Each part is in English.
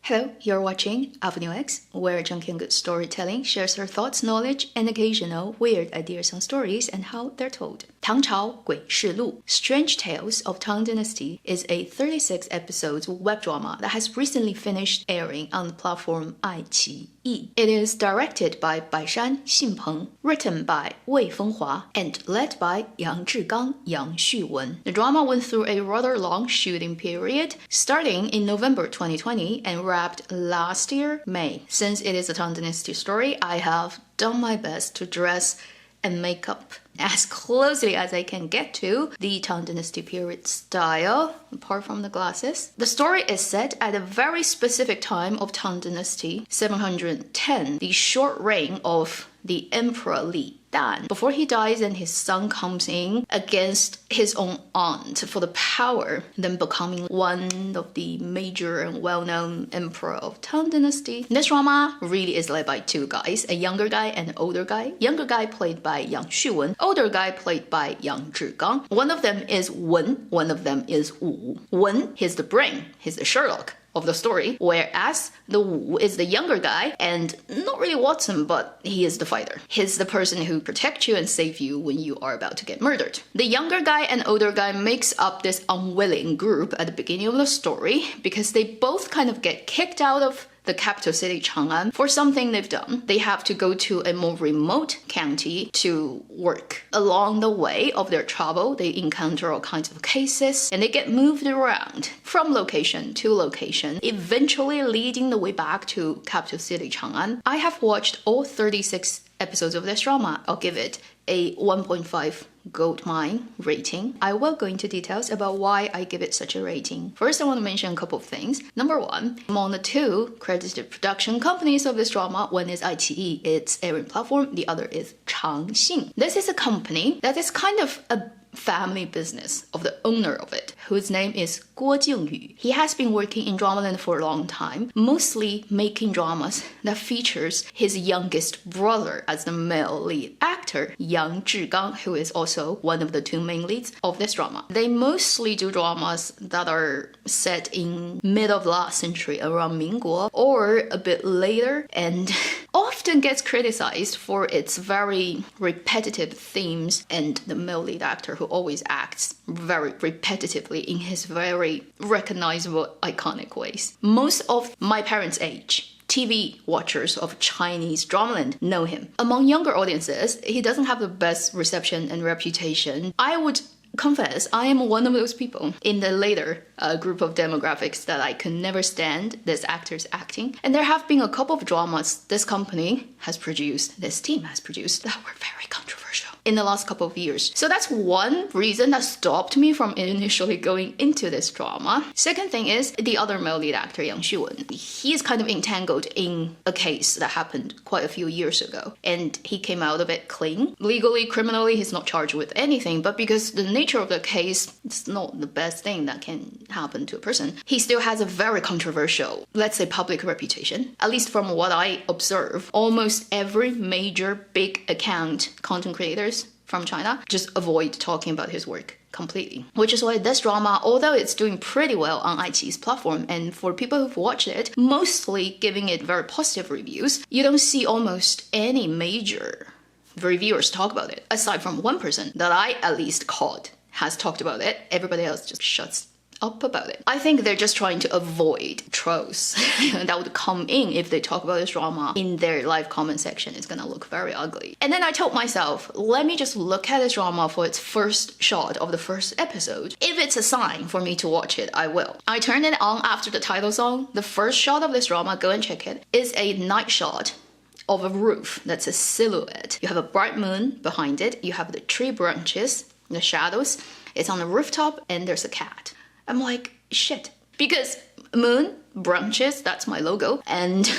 Hello, you're watching Avenue X, where Junkian Good Storytelling shares her thoughts, knowledge, and occasional weird ideas on stories and how they're told. 唐朝诡事录 Strange Tales of Tang Dynasty is a 36-episode web drama that has recently finished airing on the platform iQIYI. It is directed by Baishan Xinpeng, written by Wei Fenghua, and led by Yang Zhigang, Yang Xuwen. The drama went through a rather long shooting period, starting in November 2020 and wrapped last year, May. Since it is a Tang Dynasty story, I have done my best to dress and make up as closely as I can get to the Tang Dynasty period style, apart from the glasses. The story is set at a very specific time of Tang Dynasty, 710, the short reign of the Emperor Li Dan, before he dies and his son comes in against his own aunt for the power, then becoming one of the major and well-known emperor of Tang Dynasty. This drama really is led by two guys, a younger guy and an older guy. Younger guy played by Yang Xuwen, older guy played by Yang Zhigang. One of them is Wen, one of them is Wu. Wen, he's the brain, he's the Sherlock of the story, whereas the Wu is the younger guy and not really Watson, but he is the fighter. He's the person who protects you and saves you when you are about to get murdered. The younger guy and older guy makes up this unwilling group at the beginning of the story because they both kind of get kicked out of the capital city Chang'an for something they've done. They have to go to a more remote county to work. Along the way of their travel, they encounter all kinds of cases and they get moved around from location to location, eventually leading the way back to capital city Chang'an. I have watched all 36 episodes of this drama. I'll give it a 1.5 gold mine rating. I will go into details about why I give it such a rating. First, I want to mention a couple of things. Number one, among the two credited production companies of this drama, one is iQIYI, its airing platform, the other is Changxing. This is a company that is kind of a family business of the owner of it, whose name is Guo Jingyu. He has been working in dramaland for a long time, mostly making dramas that features his youngest brother as the male lead actor, Yang Zhigang, who is also one of the two main leads of this drama. They mostly do dramas that are set in mid of last century, around Mingguo, or a bit later, and often gets criticized for its very repetitive themes and the male lead actor who always acts very repetitively in his very recognizable, iconic ways. Most of my parents' age TV watchers of Chinese dramaland know him. Among younger audiences, he doesn't have the best reception and reputation. I would confess, I am one of those people in the later group of demographics that I could never stand this actor's acting. And there have been a couple of dramas this company has produced, this team has produced, that were very controversial in the last couple of years. So that's one reason that stopped me from initially going into this drama. Second thing is the other male lead actor, Yang Xuwen. He is kind of entangled in a case that happened quite a few years ago, and he came out of it clean. Legally, criminally, he's not charged with anything, but because the nature of the case, it's not the best thing that can happen to a person. He still has a very controversial, let's say, public reputation. At least from what I observe, almost every major big account content creators from China just avoid talking about his work completely. Which is why this drama, although it's doing pretty well on iQIYI's platform, and for people who've watched it, mostly giving it very positive reviews, you don't see almost any major reviewers talk about it, aside from one person that I at least caught has talked about it. Everybody else just shuts up about it. I think they're just trying to avoid trolls that would come in if they talk about this drama in their live comment section. It's gonna look very ugly. And then I told myself, let me just look at this drama for its first shot of the first episode. If it's a sign for me to watch it, I will. I turned it on after the title song. The first shot of this drama, go and check it, is a night shot of a roof that's a silhouette. You have a bright moon behind it, you have the tree branches, the shadows, it's on the rooftop, and there's a cat. I'm like, shit. Because moon, branches, that's my logo, and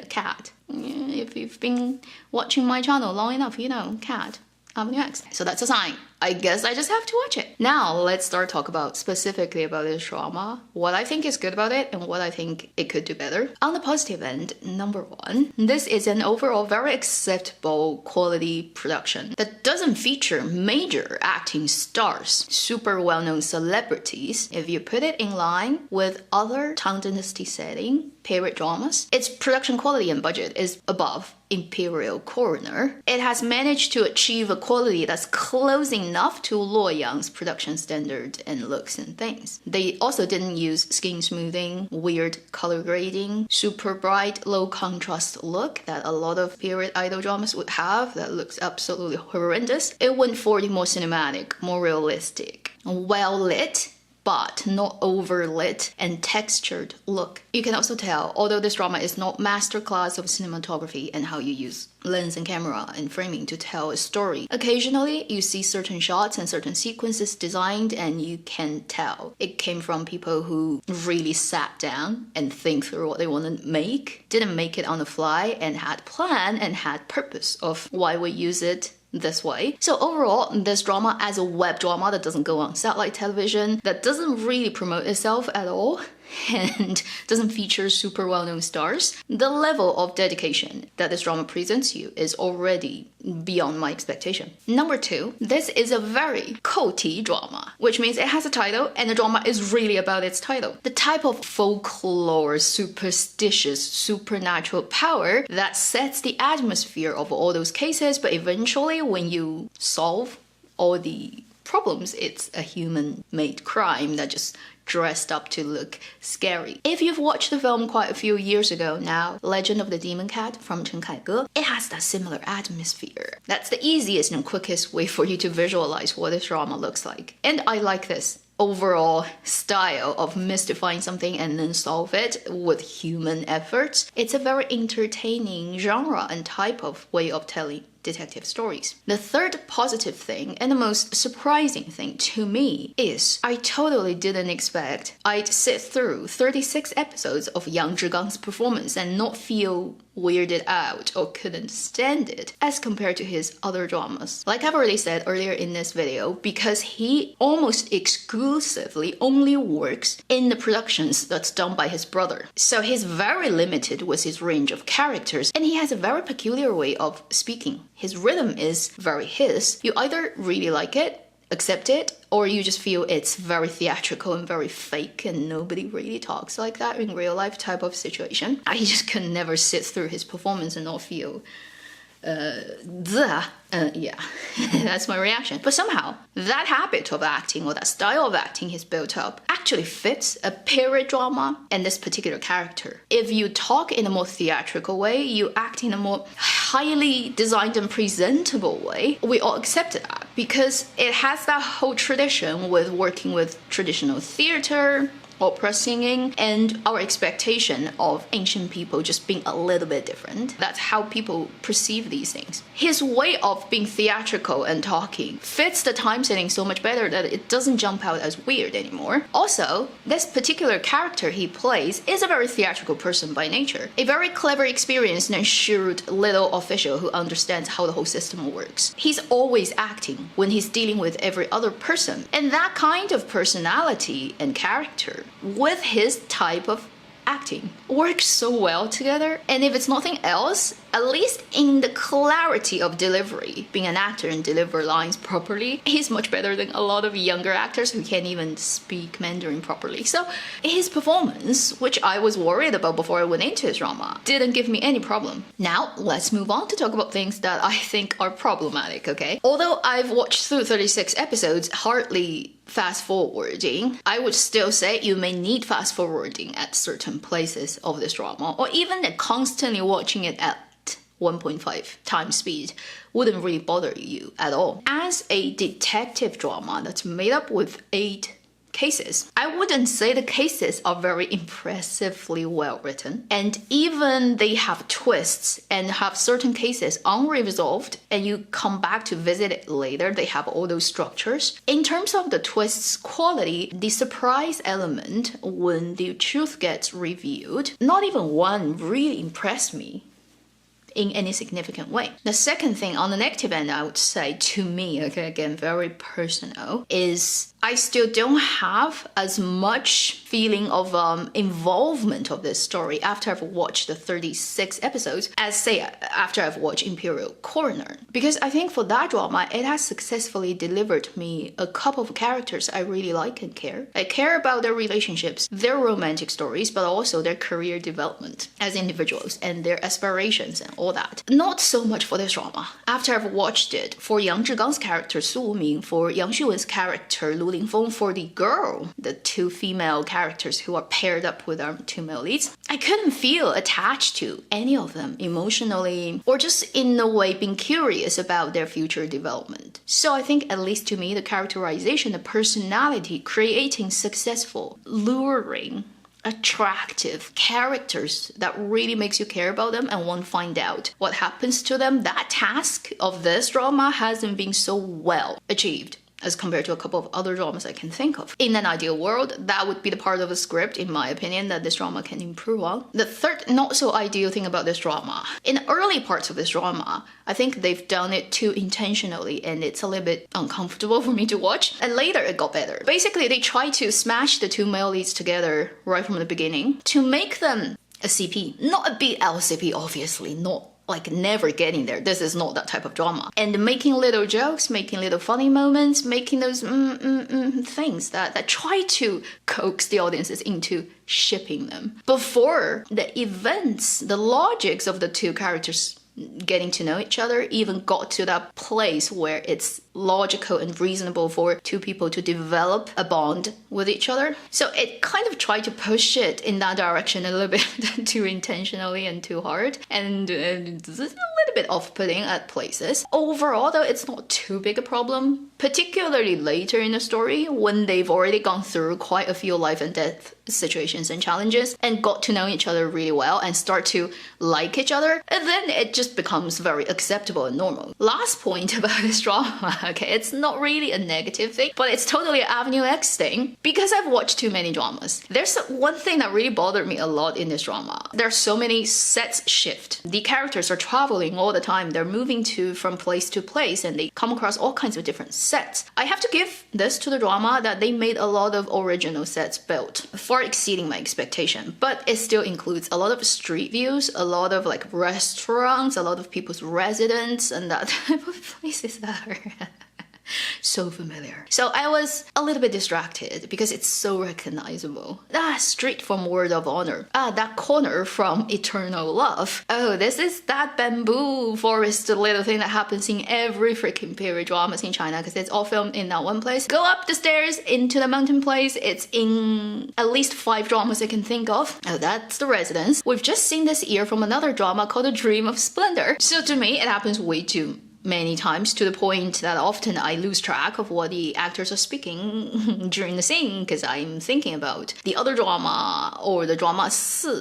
cat. If you've been watching my channel long enough, you know, cat, Avenue X. So that's a sign. I guess I just have to watch it. Now, let's start talk about specifically about this drama, what I think is good about it and what I think it could do better. On the positive end, number one, this is an overall very acceptable quality production that doesn't feature major acting stars, super well-known celebrities. If you put it in line with other Tang Dynasty setting period dramas, its production quality and budget is above Imperial Coroner. It has managed to achieve a quality that's close enough to Luoyang's production standard and looks and things. They also didn't use skin smoothing, weird color grading, super bright, low contrast look that a lot of period idol dramas would have that looks absolutely horrendous. It went for the more cinematic, more realistic, well lit, but not overlit and textured look. You can also tell, although this drama is not masterclass of cinematography and how you use lens and camera and framing to tell a story, occasionally you see certain shots and certain sequences designed and you can tell it came from people who really sat down and think through what they want to make, didn't make it on the fly, and had plan and had purpose of why we use it this way. So overall, this drama as a web drama that doesn't go on satellite television, that doesn't really promote itself at all, and doesn't feature super well-known stars, the level of dedication that this drama presents you is already beyond my expectation. Number two, this is a very Kouti drama, which means it has a title and the drama is really about its title. The type of folklore, superstitious, supernatural power that sets the atmosphere of all those cases, but eventually when you solve all the problems, it's a human-made crime that just dressed up to look scary. If you've watched the film quite a few years ago now, Legend of the Demon Cat from Chen Kaige, it has that similar atmosphere. That's the easiest and quickest way for you to visualize what this drama looks like. And I like this overall style of mystifying something and then solve it with human efforts. It's a very entertaining genre and type of way of telling detective stories. The third positive thing and the most surprising thing to me is I totally didn't expect I'd sit through 36 episodes of Yang Zhigang's performance and not feel weirded out or couldn't stand it as compared to his other dramas. Like I've already said earlier in this video, because he almost exclusively only works in the productions that's done by his brother. So he's very limited with his range of characters and he has a very peculiar way of speaking. His rhythm is very his. You either really like it, accept it, or you just feel it's very theatrical and very fake and nobody really talks like that in real life type of situation. I just could never sit through his performance and not feel yeah, that's my reaction. But somehow, that habit of acting or that style of acting he's built up actually fits a period drama and this particular character. If you talk in a more theatrical way, you act in a more highly designed and presentable way, we all accept that because it has that whole tradition with working with traditional theater, opera singing, and our expectation of ancient people just being a little bit different. That's how people perceive these things. His way of being theatrical and talking fits the time setting so much better that it doesn't jump out as weird anymore. Also, this particular character he plays is a very theatrical person by nature. A very clever, experienced, and shrewd little official who understands how the whole system works. He's always acting when he's dealing with every other person. And that kind of personality and character with his type of acting works so well together. And if it's nothing else, at least in the clarity of delivery, being an actor and deliver lines properly, he's much better than a lot of younger actors who can't even speak Mandarin properly. So his performance, which I was worried about before I went into his drama, didn't give me any problem. Now let's move on to talk about things that I think are problematic, okay? Although I've watched through 36 episodes, hardly fast forwarding, I would still say you may need fast forwarding at certain places of this drama, or even constantly watching it at 1.5 times speed wouldn't really bother you at all. As a detective drama that's made up with 8 cases, I wouldn't say the cases are very impressively well written, and even they have twists and have certain cases unresolved and you come back to visit it later, they have all those structures. In terms of the twist's quality, the surprise element when the truth gets revealed, not even one really impressed me. in any significant way. The second thing on the negative end, I would say, to me, okay, again, very personal, is I still don't have as much feeling of involvement of this story after I've watched the 36 episodes as, say, after I've watched Imperial Coroner. Because I think for that drama, it has successfully delivered me a couple of characters I really like and care. I care about their relationships, their romantic stories, but also their career development as individuals and their aspirations and all that. Not so much for this drama. After I've watched it, for Yang Zhigang's character Su Wuming, for Yang Xuwen's character Lu Lingfeng, for the girl, the two female characters who are paired up with our two male leads, I couldn't feel attached to any of them emotionally or just in a way being curious about their future development. So I think, at least to me, the characterization, the personality, creating successful, luring, attractive characters that really makes you care about them and want to find out what happens to them, that task of this drama hasn't been so well achieved as compared to a couple of other dramas I can think of. In an ideal world, that would be the part of a script, in my opinion, that this drama can improve on. The third not so ideal thing about this drama, in early parts of this drama, I think they've done it too intentionally and it's a little bit uncomfortable for me to watch. And later it got better. Basically, they tried to smash the two male leads together right from the beginning to make them a CP. Not a BL CP, obviously, not like never getting there. This is not that type of drama. And making little jokes, making little funny moments, making those things that try to coax the audiences into shipping them. Before the events, the logics of the two characters getting to know each other even got to that place where it's logical and reasonable for two people to develop a bond with each other. So it kind of tried to push it in that direction a little bit too intentionally and too hard, and it's a little bit off-putting at places. Overall though, it's not too big a problem, particularly later in the story when they've already gone through quite a few life and death situations and challenges and got to know each other really well and start to like each other, and then it just becomes very acceptable and normal. Last point about this drama, okay, it's not really a negative thing, but it's totally an Avenue X thing because I've watched too many dramas. There's one thing that really bothered me a lot in this drama. There are so many sets shift. The characters are traveling all the time. They're moving from place to place and they come across all kinds of different sets. I have to give this to the drama that they made a lot of original sets built, far exceeding my expectation, but it still includes a lot of street views, a lot of like restaurants, a lot of people's residence and that type of places that are so familiar. So I was a little bit distracted because it's so recognizable. Ah, street from Word of Honor. Ah, that corner from Eternal Love. Oh, this is that bamboo forest little thing that happens in every freaking period dramas in China because it's all filmed in that one place. Go up the stairs into the mountain place. It's in at least 5 dramas I can think of. Oh, that's the residence. We've just seen this year from another drama called A Dream of Splendor. So to me, it happens way too many times to the point that often I lose track of what the actors are speaking during the scene because I'm thinking about the other drama or the drama 4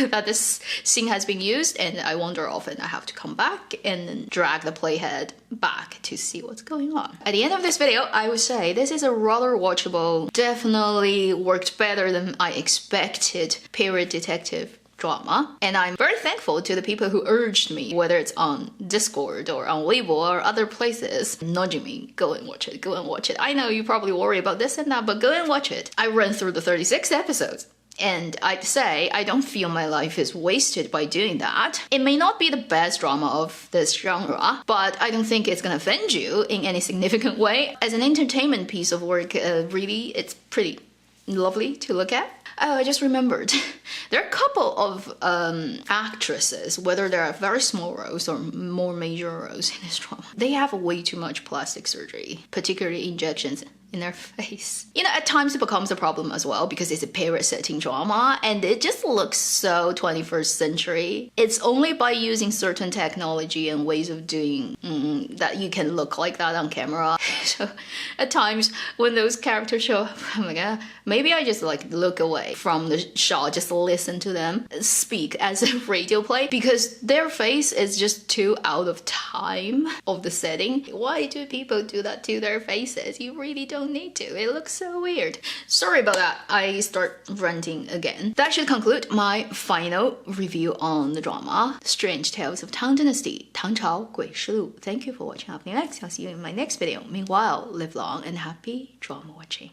that this scene has been used, and I wonder often I have to come back and drag the playhead back to see what's going on. At the end of this video, I would say this is a rather watchable, definitely worked better than I expected period detective drama, and I'm very thankful to the people who urged me, whether it's on Discord or on Weibo or other places, nudging me, go and watch it, go and watch it. I know you probably worry about this and that, but go and watch it. I ran through the 36 episodes. And I'd say I don't feel my life is wasted by doing that. It may not be the best drama of this genre, but I don't think it's gonna offend you in any significant way. As an entertainment piece of work, really, it's pretty lovely to look at. Oh, I just remembered. There are a couple of actresses, whether they're very small roles or more major roles in this drama, they have way too much plastic surgery, particularly injections in their face. You know, at times it becomes a problem as well because it's a period setting drama and it just looks so 21st century. It's only by using certain technology and ways of doing that you can look like that on camera. So at times when those characters show up, I'm like, maybe I just like look away from the shot, just listen to them speak as a radio play because their face is just too out of time of the setting. Why do people do that to their faces? You really don't don't need to. It looks so weird. Sorry about that. I start ranting again. That should conclude my final review on the drama Strange Tales of Tang Dynasty, 唐朝诡事录. Thank you for watching Avenue X. I'll see you in my next video. Meanwhile, live long and happy drama watching.